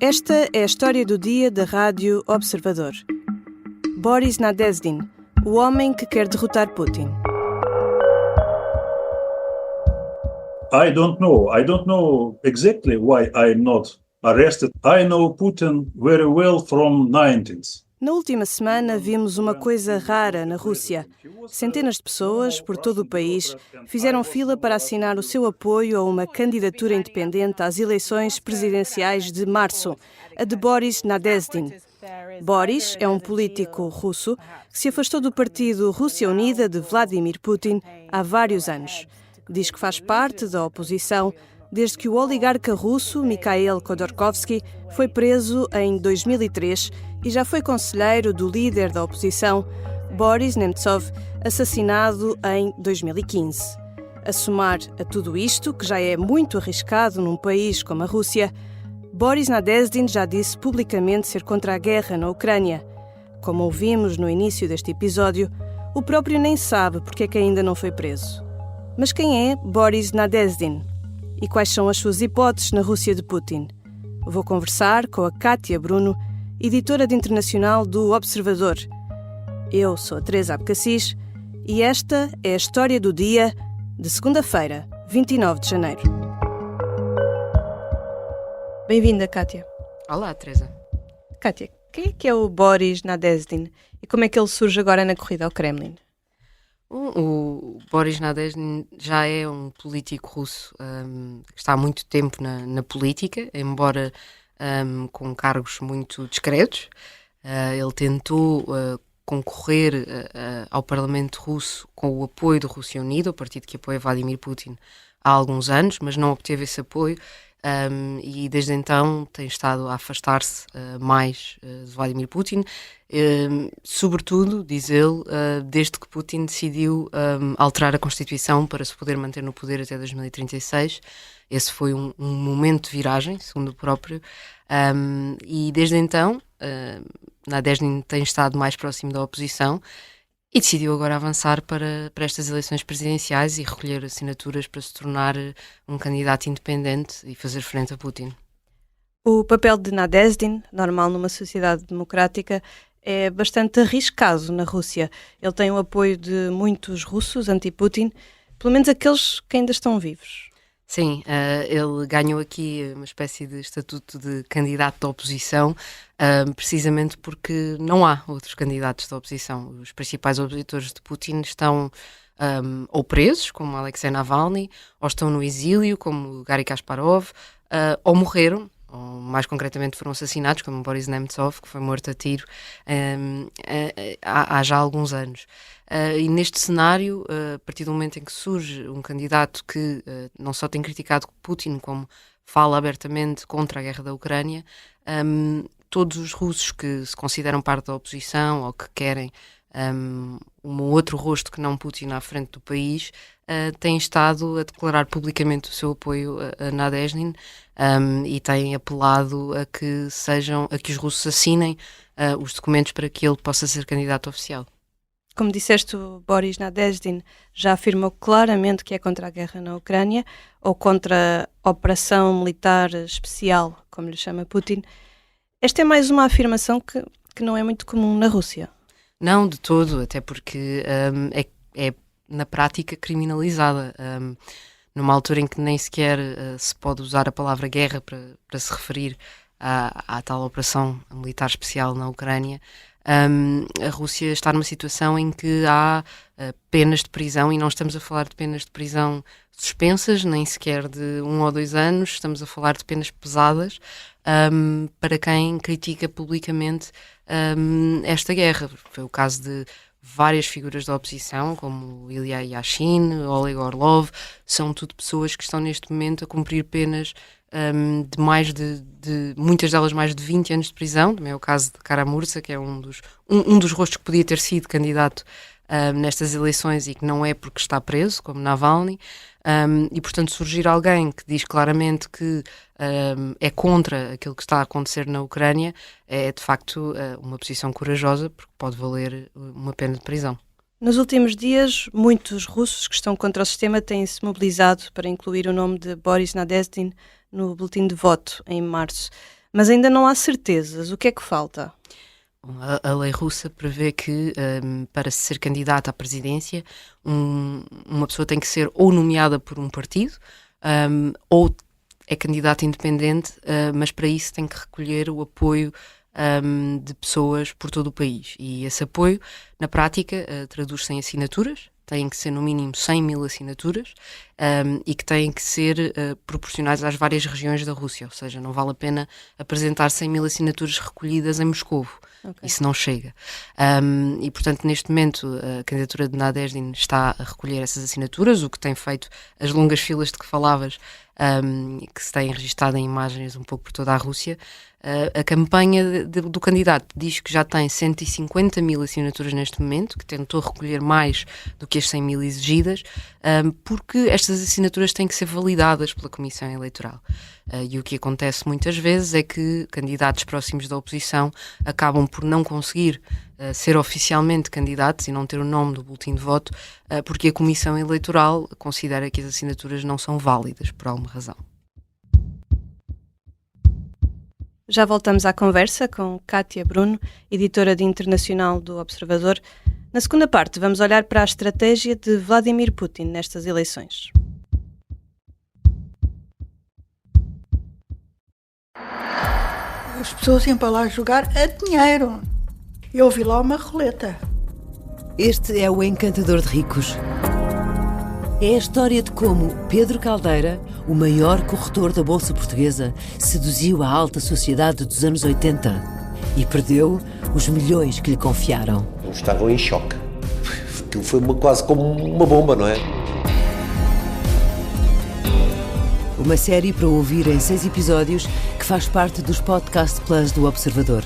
Esta é a história do dia da Rádio Observador. Boris Nadezhdin, o homem que quer derrotar Putin. I don't know exactly why I'm not arrested. I know Putin very well from 90s. Na última semana vimos uma coisa rara na Rússia. Centenas de pessoas, por todo o país, fizeram fila para assinar o seu apoio a uma candidatura independente às eleições presidenciais de março, a de Boris Nadezhdin. Boris é um político russo que se afastou do partido Rússia Unida de Vladimir Putin há vários anos. Diz que faz parte da oposição desde que o oligarca russo Mikhail Khodorkovsky foi preso em 2003 e já foi conselheiro do líder da oposição, Boris Nemtsov, assassinado em 2015. A somar a tudo isto, que já é muito arriscado num país como a Rússia, Boris Nadezhdin já disse publicamente ser contra a guerra na Ucrânia. Como ouvimos no início deste episódio, o próprio nem sabe porque é que ainda não foi preso. Mas quem é Boris Nadezhdin? E quais são as suas hipóteses na Rússia de Putin? Vou conversar com a Kátia Bruno, editora de internacional do Observador. Eu sou a Teresa Abcacis e esta é a história do dia de segunda-feira, 29 de janeiro. Bem-vinda, Kátia. Olá, Teresa. Kátia, quem é que é o Boris Nadezhdin e como é que ele surge agora na corrida ao Kremlin? O Boris Nadezhdin já é um político russo que está há muito tempo na política, embora com cargos muito discretos. Ele tentou concorrer ao Parlamento russo com o apoio do Rússia Unida, o partido que apoia Vladimir Putin, há alguns anos, mas não obteve esse apoio. E desde então tem estado a afastar-se mais de Vladimir Putin, sobretudo, diz ele, desde que Putin decidiu alterar a Constituição para se poder manter no poder até 2036. Esse foi um momento de viragem, segundo o próprio, e desde então Nadezhdin tem estado mais próximo da oposição e decidiu agora avançar para estas eleições presidenciais e recolher assinaturas para se tornar um candidato independente e fazer frente a Putin. O papel de Nadezhdin, normal numa sociedade democrática, é bastante arriscado na Rússia. Ele tem o apoio de muitos russos anti-Putin, pelo menos aqueles que ainda estão vivos. Sim, ele ganhou aqui uma espécie de estatuto de candidato da oposição, precisamente porque não há outros candidatos da oposição. Os principais opositores de Putin estão ou presos, como Alexei Navalny, ou estão no exílio, como Garry Kasparov, ou morreram, ou mais concretamente foram assassinados, como Boris Nemtsov, que foi morto a tiro há já alguns anos. E neste cenário, a partir do momento em que surge um candidato que não só tem criticado Putin, como fala abertamente contra a guerra da Ucrânia, todos os russos que se consideram parte da oposição ou que querem um outro rosto que não Putin à frente do país, têm estado a declarar publicamente o seu apoio a Nadezhdin e têm apelado a que os russos assinem os documentos para que ele possa ser candidato oficial. Como disseste, o Boris Nadezhdin já afirmou claramente que é contra a guerra na Ucrânia ou contra a operação militar especial, como lhe chama Putin. Esta é mais uma afirmação que não é muito comum na Rússia. Não, de todo, até porque é na prática criminalizada. Numa altura em que nem sequer se pode usar a palavra guerra para se referir à tal operação militar especial na Ucrânia, a Rússia está numa situação em que há penas de prisão, e não estamos a falar de penas de prisão suspensas, nem sequer de 1 ou 2 anos, estamos a falar de penas pesadas para quem critica publicamente esta guerra. Foi o caso de várias figuras da oposição, como Ilya Yashin, Oleg Orlov, são tudo pessoas que estão neste momento a cumprir penas de mais de muitas delas mais de 20 anos de prisão. Também é o caso de Kara-Murza, que é um dos rostos que podia ter sido candidato nestas eleições e que não é porque está preso, como Navalny, e portanto surgir alguém que diz claramente que é contra aquilo que está a acontecer na Ucrânia é de facto uma posição corajosa, porque pode valer uma pena de prisão. Nos últimos dias, muitos russos que estão contra o sistema têm-se mobilizado para incluir o nome de Boris Nadezhdin no boletim de voto em março. Mas ainda não há certezas. O que é que falta? A lei russa prevê que, para ser candidata à presidência, uma pessoa tem que ser ou nomeada por um partido, ou é candidata independente, mas para isso tem que recolher o apoio de pessoas por todo o país. E esse apoio, na prática, traduz-se em assinaturas. Têm que ser no mínimo 100.000 assinaturas e que têm que ser proporcionais às várias regiões da Rússia, ou seja, não vale a pena apresentar 100.000 assinaturas recolhidas em Moscovo. Okay. Isso não chega. E, portanto, neste momento, a candidatura de Nadezhdin está a recolher essas assinaturas, o que tem feito as longas filas de que falavas, que se têm registado em imagens um pouco por toda a Rússia. A campanha do candidato diz que já tem 150.000 assinaturas neste momento, que tentou recolher mais do que as 100.000 exigidas, porque estas assinaturas têm que ser validadas pela Comissão Eleitoral. E o que acontece muitas vezes é que candidatos próximos da oposição acabam por não conseguir ser oficialmente candidatos e não ter o nome do boletim de voto, porque a Comissão Eleitoral considera que as assinaturas não são válidas por alguma razão. Já voltamos à conversa com Kátia Bruno, editora de internacional do Observador. Na segunda parte, vamos olhar para a estratégia de Vladimir Putin nestas eleições. As pessoas iam para lá jogar a dinheiro. Eu vi lá uma roleta. Este é o Encantador de Ricos. É a história de como Pedro Caldeira, o maior corretor da Bolsa Portuguesa, seduziu a alta sociedade dos anos 80 e perdeu os milhões que lhe confiaram. Eles estavam em choque. Aquilo foi quase como uma bomba, não é? Uma série para ouvir em 6 episódios que faz parte dos Podcast Plus do Observador.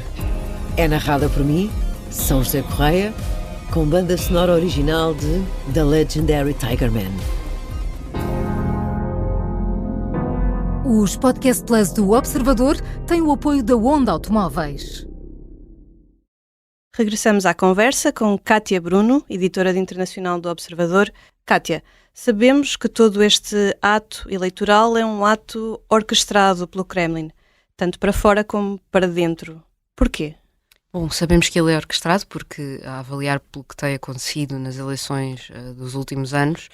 É narrada por mim, São José Correia, com banda sonora original de The Legendary Tiger Man. Os Podcast Plus do Observador têm o apoio da Onda Automóveis. Regressamos à conversa com Kátia Bruno, editora de internacional do Observador. Kátia, sabemos que todo este ato eleitoral é um ato orquestrado pelo Kremlin, tanto para fora como para dentro. Porquê? Bom, sabemos que ele é orquestrado porque, a avaliar pelo que tem acontecido nas eleições dos últimos anos,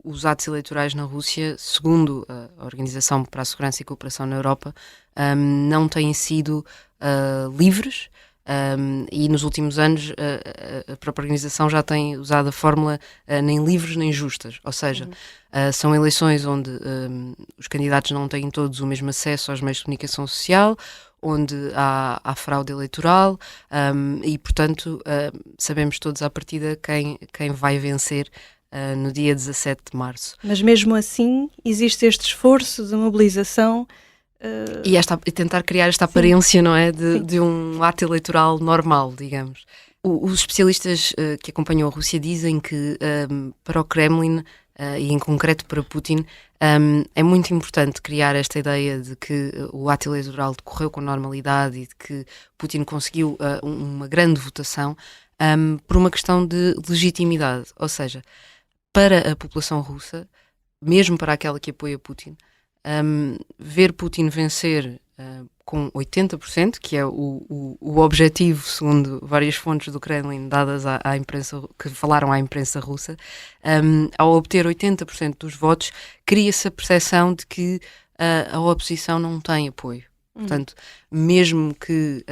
os atos eleitorais na Rússia, segundo a Organização para a Segurança e Cooperação na Europa, não têm sido livres. E nos últimos anos a própria organização já tem usado a fórmula nem livres nem justas, ou seja, são eleições onde os candidatos não têm todos o mesmo acesso aos meios de comunicação social, onde há fraude eleitoral e, portanto, sabemos todos à partida quem vai vencer no dia 17 de março. Mas mesmo assim existe este esforço de mobilização e tentar criar esta aparência, não é, de um ato eleitoral normal, digamos. Os especialistas que acompanham a Rússia dizem que para o Kremlin, e em concreto para Putin, é muito importante criar esta ideia de que o ato eleitoral decorreu com normalidade e de que Putin conseguiu uma grande votação por uma questão de legitimidade. Ou seja, para a população russa, mesmo para aquela que apoia Putin, ver Putin vencer com 80%, que é o objetivo, segundo várias fontes do Kremlin dadas à imprensa, que falaram à imprensa russa, ao obter 80% dos votos, cria-se a percepção de que a oposição não tem apoio. Portanto, mesmo que...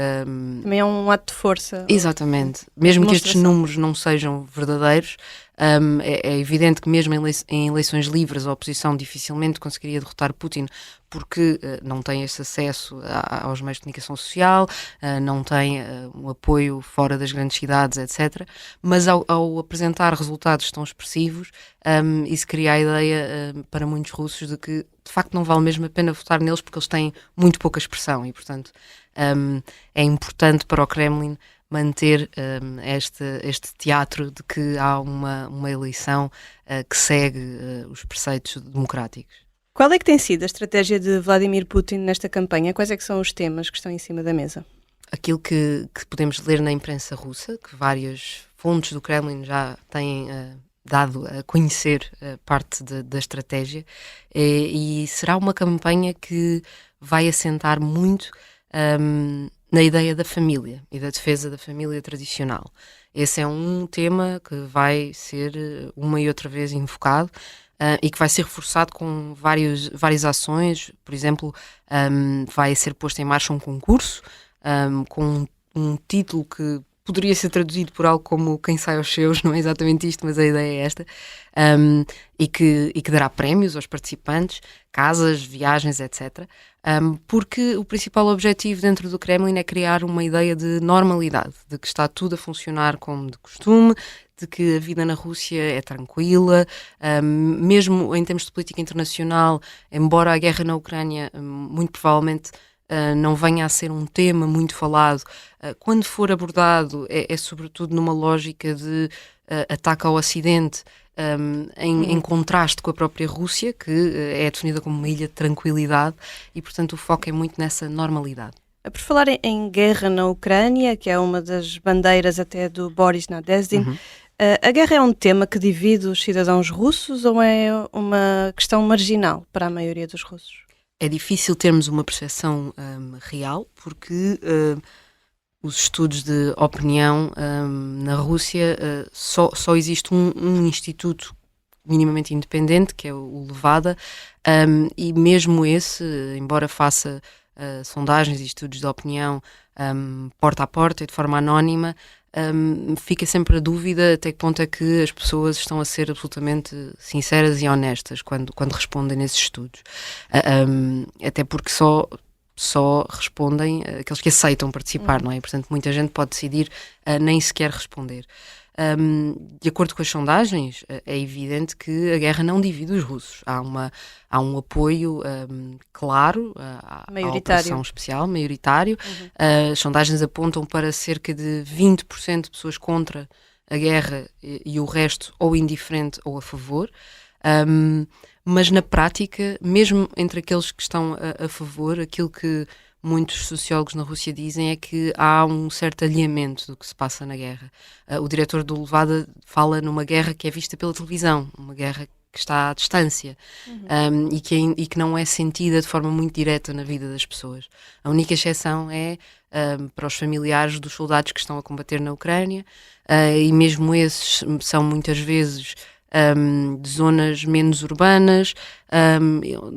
também é um ato de força. Exatamente. Mesmo que estes números não sejam verdadeiros, é evidente que mesmo em eleições livres a oposição dificilmente conseguiria derrotar Putin, porque não tem esse acesso aos meios de comunicação social, não tem um apoio fora das grandes cidades, etc. Mas ao apresentar resultados tão expressivos, isso cria a ideia para muitos russos de que de facto não vale mesmo a pena votar neles porque eles têm muito pouca expressão e, portanto, é importante para o Kremlin manter este teatro de que há uma eleição que segue os preceitos democráticos. Qual é que tem sido a estratégia de Vladimir Putin nesta campanha? Quais é que são os temas que estão em cima da mesa? Aquilo que podemos ler na imprensa russa, que várias fontes do Kremlin já têm dado a conhecer parte da estratégia, e será uma campanha que vai assentar muito na ideia da família e da defesa da família tradicional. Esse é um tema que vai ser uma e outra vez invocado e que vai ser reforçado com várias ações. Por exemplo, vai ser posto em marcha um concurso com um título que poderia ser traduzido por algo como Quem Sai aos Seus, não é exatamente isto, mas a ideia é esta, e que dará prémios aos participantes, casas, viagens, etc. Porque o principal objetivo dentro do Kremlin é criar uma ideia de normalidade, de que está tudo a funcionar como de costume, de que a vida na Rússia é tranquila, mesmo em termos de política internacional, embora a guerra na Ucrânia muito provavelmente não venha a ser um tema muito falado, quando for abordado é sobretudo numa lógica de ataque ao Ocidente, em contraste com a própria Rússia, que é definida como uma ilha de tranquilidade, e portanto o foco é muito nessa normalidade. Por falar em guerra na Ucrânia, que é uma das bandeiras até do Boris Nadezhdin, a guerra é um tema que divide os cidadãos russos ou é uma questão marginal para a maioria dos russos? É difícil termos uma percepção real, porque os estudos de opinião na Rússia só existe um instituto minimamente independente, que é o Levada, e mesmo esse, embora faça sondagens e estudos de opinião porta a porta e de forma anónima, fica sempre a dúvida até que ponto é que as pessoas estão a ser absolutamente sinceras e honestas quando respondem nesses estudos. Até porque só respondem aqueles que aceitam participar, não é? Portanto, muita gente pode decidir nem sequer responder. De acordo com as sondagens, é evidente que a guerra não divide os russos. Há um apoio claro à operação especial, maioritário. As sondagens apontam para cerca de 20% de pessoas contra a guerra e o resto ou indiferente ou a favor. Mas na prática, mesmo entre aqueles que estão a favor, aquilo que muitos sociólogos na Rússia dizem é que há um certo alinhamento do que se passa na guerra. O diretor do Levada fala numa guerra que é vista pela televisão, uma guerra que está à distância e que não é sentida de forma muito direta na vida das pessoas. A única exceção é para os familiares dos soldados que estão a combater na Ucrânia, e mesmo esses são muitas vezes de zonas menos urbanas,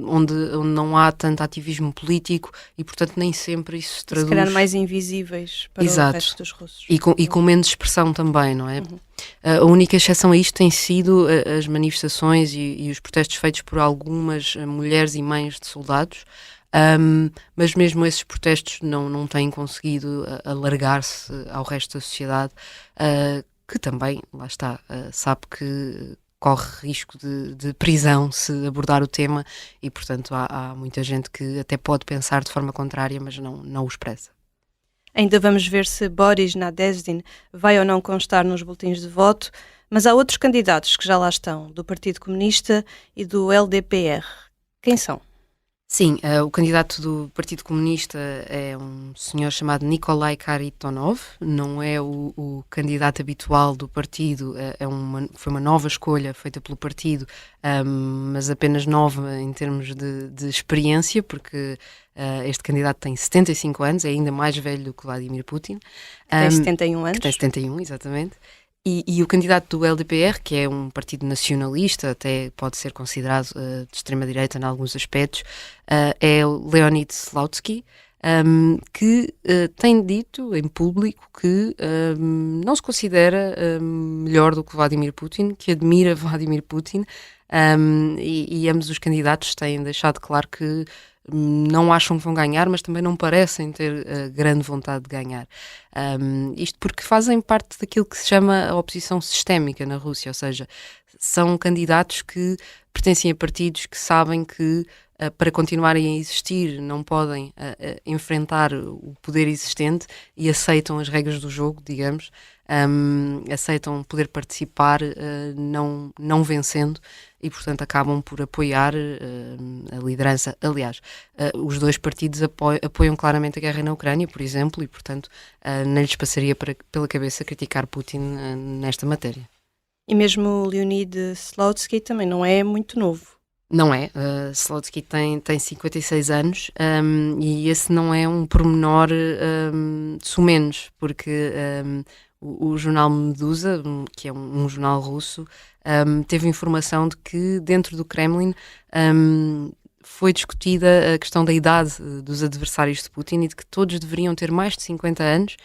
onde não há tanto ativismo político e, portanto, nem sempre isso se traduz... Se calhar mais invisíveis para o resto dos russos. E com menos expressão também, não é? A única exceção a isto tem sido as manifestações e os protestos feitos por algumas mulheres e mães de soldados, mas mesmo esses protestos não têm conseguido alargar-se ao resto da sociedade, que também, lá está, sabe que corre risco de prisão se abordar o tema e, portanto, há muita gente que até pode pensar de forma contrária, mas não o expressa. Ainda vamos ver se Boris Nadezhdin vai ou não constar nos boletins de voto, mas há outros candidatos que já lá estão, do Partido Comunista e do LDPR. Quem são? Sim, o candidato do Partido Comunista é um senhor chamado Nikolai Kharitonov, não é o candidato habitual do partido, foi uma nova escolha feita pelo partido, mas apenas nova em termos de experiência, porque este candidato tem 75 anos, é ainda mais velho do que Vladimir Putin. Tem 71 anos. Que tem 71, exatamente. E o candidato do LDPR, que é um partido nacionalista, até pode ser considerado de extrema-direita em alguns aspectos, é o Leonid Slutsky, que tem dito em público que não se considera melhor do que Vladimir Putin, que admira Vladimir Putin, e ambos os candidatos têm deixado claro que não acham que vão ganhar, mas também não parecem ter grande vontade de ganhar. Isto porque fazem parte daquilo que se chama a oposição sistémica na Rússia, ou seja, são candidatos que pertencem a partidos que sabem que para continuarem a existir não podem enfrentar o poder existente e aceitam as regras do jogo, digamos, aceitam poder participar não vencendo e, portanto, acabam por apoiar a liderança. Aliás, os dois partidos apoiam claramente a guerra na Ucrânia, por exemplo, e, portanto, não lhes passaria pela cabeça criticar Putin nesta matéria. E mesmo o Leonid Slutsky também não é muito novo. Não é. Slutsky tem 56 anos e esse não é um pormenor sumenos, porque o jornal Medusa, que é um jornal russo, teve informação de que dentro do Kremlin foi discutida a questão da idade dos adversários de Putin e de que todos deveriam ter mais de 50 anos,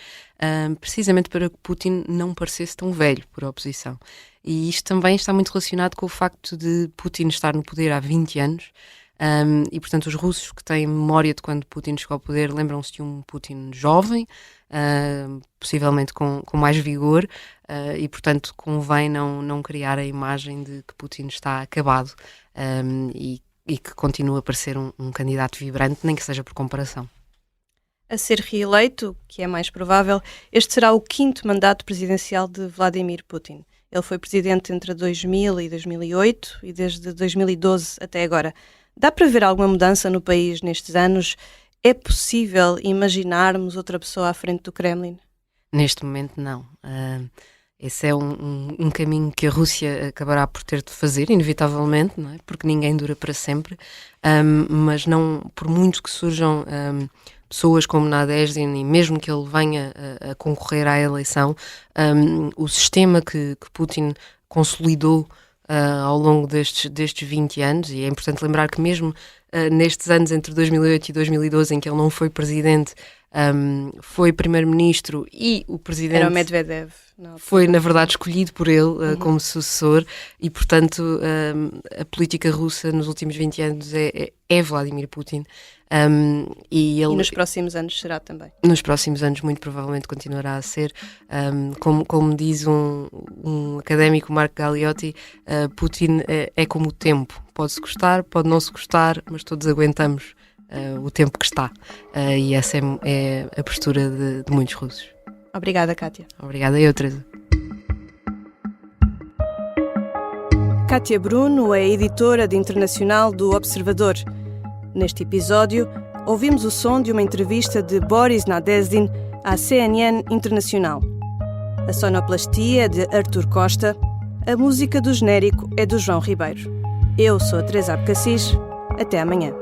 precisamente para que Putin não parecesse tão velho por oposição. E isto também está muito relacionado com o facto de Putin estar no poder há 20 anos e, portanto, os russos que têm memória de quando Putin chegou ao poder lembram-se de um Putin jovem, possivelmente com mais vigor, e, portanto, convém não criar a imagem de que Putin está acabado e que continua a parecer um candidato vibrante, nem que seja por comparação. A ser reeleito, que é mais provável, este será o 5º mandato presidencial de Vladimir Putin. Ele foi presidente entre 2000 e 2008 e desde 2012 até agora. Dá para ver alguma mudança no país nestes anos? É possível imaginarmos outra pessoa à frente do Kremlin? Neste momento, não. Esse é um caminho que a Rússia acabará por ter de fazer, inevitavelmente, não é? Porque ninguém dura para sempre, mas não, por muito que surjam pessoas como Nadezhdin, e mesmo que ele venha a concorrer à eleição, o sistema que Putin consolidou ao longo destes 20 anos, e é importante lembrar que mesmo nestes anos entre 2008 e 2012, em que ele não foi presidente, foi primeiro-ministro e o presidente... Era o Medvedev. Foi, na verdade, escolhido por ele como sucessor e, portanto, a política russa nos últimos 20 anos é Vladimir Putin. E nos próximos anos será também. Nos próximos anos, muito provavelmente, continuará a ser. Como diz um académico, Marco Galeotti, Putin é como o tempo. Pode-se gostar, pode não se gostar, mas todos aguentamos o tempo que está. E essa é a postura de muitos russos. Obrigada, Kátia. Obrigada eu, Teresa. Kátia Bruno é editora de internacional do Observador. Neste episódio, ouvimos o som de uma entrevista de Boris Nadezhdin à CNN Internacional. A sonoplastia é de Artur Costa. A música do genérico é do João Ribeiro. Eu sou a Teresa Abcacis. Até amanhã.